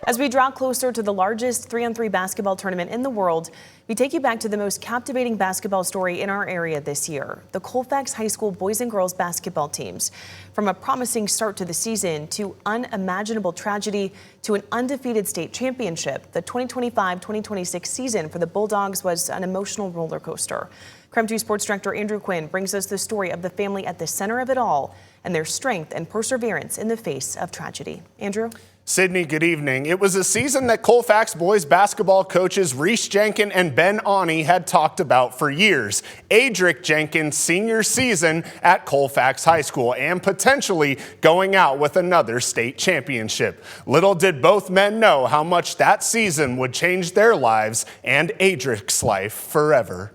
As we draw closer to the largest 3-on-3 basketball tournament in the world, we take you back to the most captivating basketball story in our area this year, the Colfax High School boys and girls basketball teams. From a promising start to the season to unimaginable tragedy to an undefeated state championship, the 2025-2026 season for the Bulldogs was an emotional roller coaster. KREM 2 Sports Director Andrew Quinn brings us the story of the family at the center of it all and their strength and perseverance in the face of tragedy. Andrew? Sydney, good evening. It was a season that Colfax boys basketball coaches Reese Jenkins and Ben Ani had talked about for years. Adric Jenkins' senior season at Colfax High School and potentially going out with another state championship. Little did both men know how much that season would change their lives and Adric's life forever.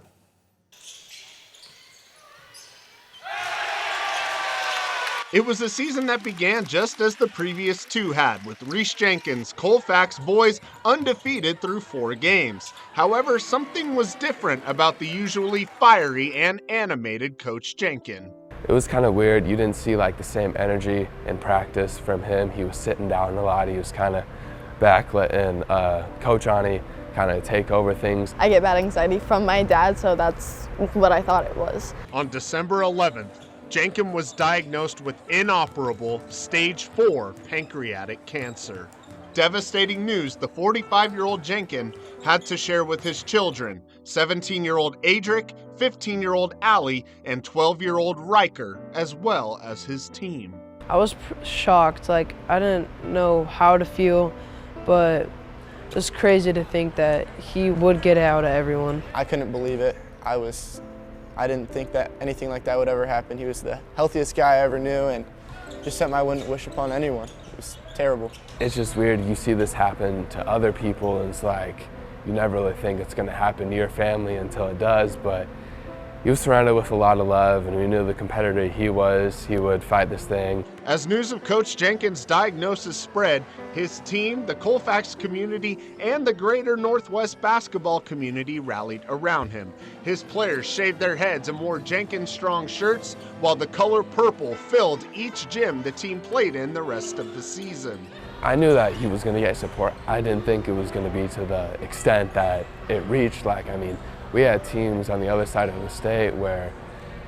It was a season that began just as the previous two had, with Reese Jenkins' Colfax boys undefeated through 4 games. However, something was different about the usually fiery and animated Coach Jenkins. It was kind of weird. You didn't see like the same energy in practice from him. He was sitting down a lot. He was kind of back letting Coach Ani kind of take over things. I get bad anxiety from my dad, so that's what I thought it was. On December 11th, Jenkins was diagnosed with inoperable stage 4 pancreatic cancer. Devastating news the 45-year-old Jenkins had to share with his children, 17-year-old Adric, 15-year-old Allie, and 12-year-old Riker, as well as his team. I was shocked, like I didn't know how to feel, but it's crazy to think that he would get out of everyone. I couldn't believe it. I didn't think that anything like that would ever happen. He was the healthiest guy I ever knew and just something I wouldn't wish upon anyone. It was terrible. It's just weird. You see this happen to other people and it's like you never really think it's going to happen to your family until it does, but he was surrounded with a lot of love and we knew the competitor he was, he would fight this thing. As news of Coach Jenkins' diagnosis spread, his team, the Colfax community, and the greater Northwest basketball community rallied around him. His players shaved their heads and wore Jenkins strong shirts, while the color purple filled each gym the team played in the rest of the season. I knew that he was going to get support. I didn't think it was going to be to the extent that it reached. We had teams on the other side of the state where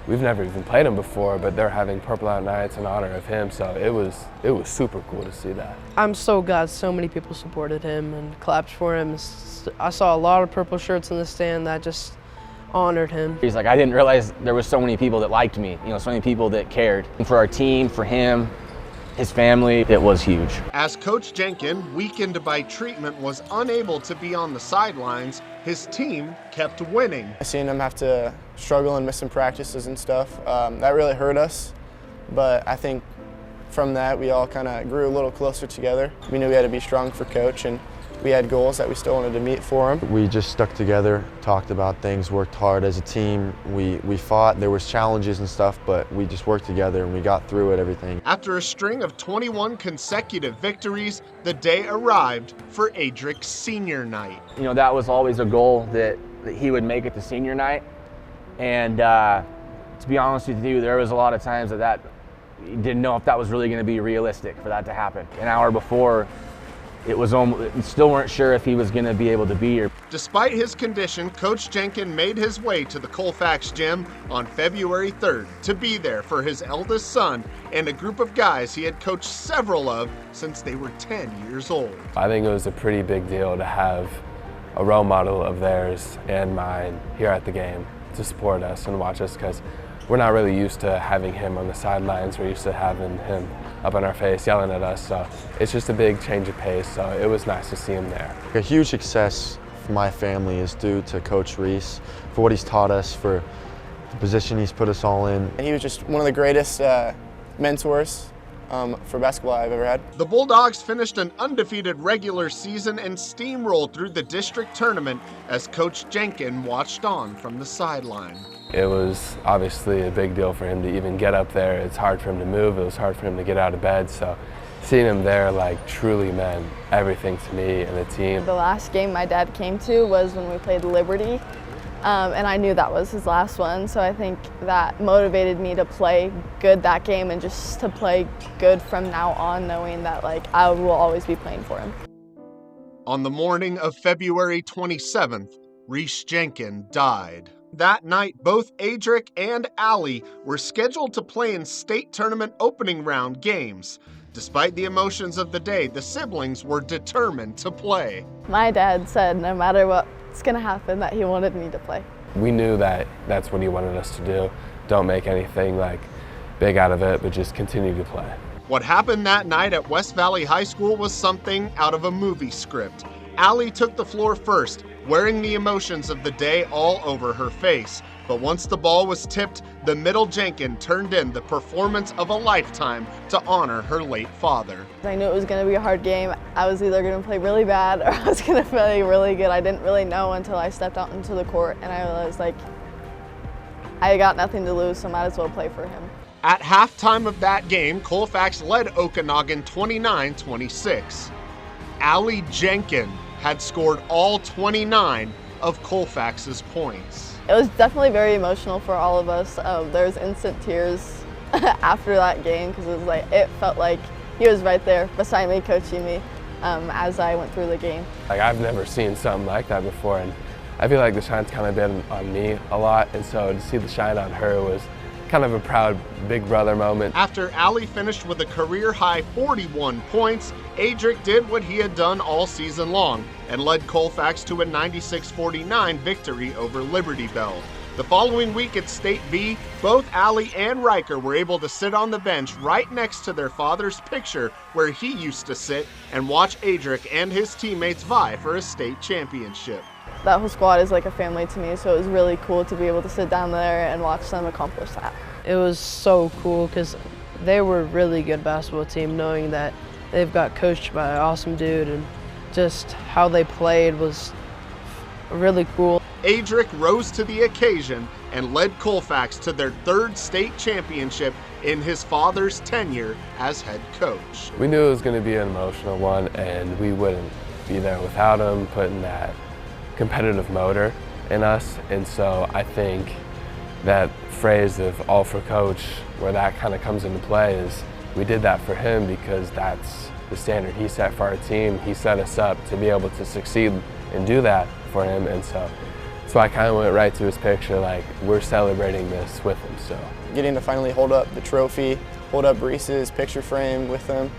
we've never even played him before, but they're having Purple Out Nights in honor of him, so it was super cool to see that. I'm so glad so many people supported him and clapped for him. I saw a lot of purple shirts in the stand that just honored him. He's like, I didn't realize there was so many people that liked me, so many people that cared. And for our team, for him, his family, it was huge. As Coach Jenkins, weakened by treatment, was unable to be on the sidelines, his team kept winning. I seen him have to struggle and miss some practices and stuff. That really hurt us, but I think from that we all kind of grew a little closer together. We knew we had to be strong for Coach and we had goals that we still wanted to meet for him. We just stuck together, talked about things, worked hard as a team. We fought, there was challenges and stuff, but we just worked together and we got through it, everything. After a string of 21 consecutive victories, the day arrived for Adric's senior night. That was always a goal that he would make it to senior night. And to be honest with you, there was a lot of times that you didn't know if that was really going to be realistic for that to happen. An hour before, still weren't sure if he was going to be able to be here. Despite his condition, Coach Jenkins made his way to the Colfax gym on February 3rd to be there for his eldest son and a group of guys he had coached several of since they were 10 years old. I think it was a pretty big deal to have a role model of theirs and mine here at the game to support us and watch us, because we're not really used to having him on the sidelines. We're used to having him up in our face yelling at us, so it's just a big change of pace, so it was nice to see him there. A huge success for my family is due to Coach Reese, for what he's taught us, for the position he's put us all in. And he was just one of the greatest mentors for basketball I've ever had. The Bulldogs finished an undefeated regular season and steamrolled through the district tournament as Coach Jenkins watched on from the sideline. It was obviously a big deal for him to even get up there. It's hard for him to move. It was hard for him to get out of bed. So seeing him there truly meant everything to me and the team. The last game my dad came to was when we played Liberty, and I knew that was his last one. So I think that motivated me to play good that game and just to play good from now on, knowing that I will always be playing for him. On the morning of February 27th, Reese Jenkins died. That night, both Adric and Allie were scheduled to play in state tournament opening round games. Despite the emotions of the day, the siblings were determined to play. My dad said no matter what's going to happen that he wanted me to play. We knew that that's what he wanted us to do. Don't make anything like big out of it, but just continue to play. What happened that night at West Valley High School was something out of a movie script. Allie took the floor first, wearing the emotions of the day all over her face. But once the ball was tipped, the middle Jenkins turned in the performance of a lifetime to honor her late father. I knew it was going to be a hard game. I was either going to play really bad or I was going to play really good. I didn't really know until I stepped out into the court and I realized, like, I got nothing to lose, so might as well play for him. At halftime of that game, Colfax led Okanagan 29-26. Allie Jenkins had scored all 29 of Colfax's points. It was definitely very emotional for all of us. There was instant tears after that game because it felt like he was right there beside me, coaching me as I went through the game. Like, I've never seen something like that before, and I feel like the shine's kind of been on me a lot, and so to see the shine on her was kind of a proud big brother moment. After Allie finished with a career-high 41 points, Adric did what he had done all season long and led Colfax to a 96-49 victory over Liberty Bell. The following week at State B, both Allie and Riker were able to sit on the bench right next to their father's picture where he used to sit and watch Adric and his teammates vie for a state championship. That whole squad is like a family to me, so it was really cool to be able to sit down there and watch them accomplish that. It was so cool because they were a really good basketball team, knowing that they've got coached by an awesome dude, and just how they played was really cool. Adric rose to the occasion and led Colfax to their third state championship in his father's tenure as head coach. We knew it was going to be an emotional one, and we wouldn't be there without him putting that competitive motor in us. And so I think that phrase of all for coach, where that kind of comes into play, is we did that for him because that's the standard he set for our team. He set us up to be able to succeed and do that for him. And so I kind of went right to his picture, like, we're celebrating this with him. So Getting to finally hold up the trophy, hold up Reese's picture frame with him,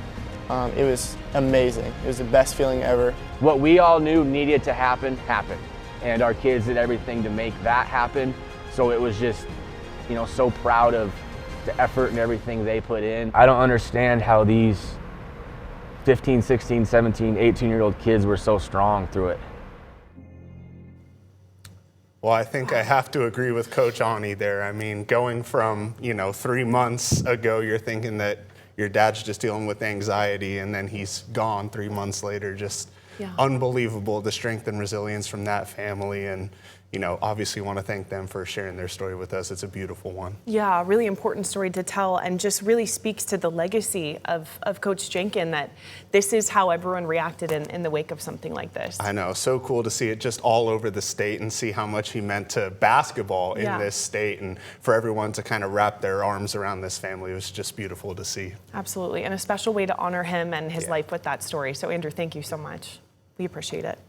it was amazing. It was the best feeling ever. What we all knew needed to happen, happened. And our kids did everything to make that happen. So it was just, so proud of the effort and everything they put in. I don't understand how these 15, 16, 17, 18-year-old kids were so strong through it. Well, I think I have to agree with Coach Ani there. I mean, going from, 3 months ago, you're thinking that your dad's just dealing with anxiety, and then he's gone 3 months later. Just unbelievable, the strength and resilience from that family. And, obviously want to thank them for sharing their story with us. It's a beautiful one. Yeah, really important story to tell, and just really speaks to the legacy of Coach Jenkins, that this is how everyone reacted in the wake of something like this. I know, so cool to see it just all over the state and see how much he meant to basketball in this state, and for everyone to kind of wrap their arms around this family. It was just beautiful to see. Absolutely, and a special way to honor him and his life with that story. So Andrew, thank you so much. We appreciate it.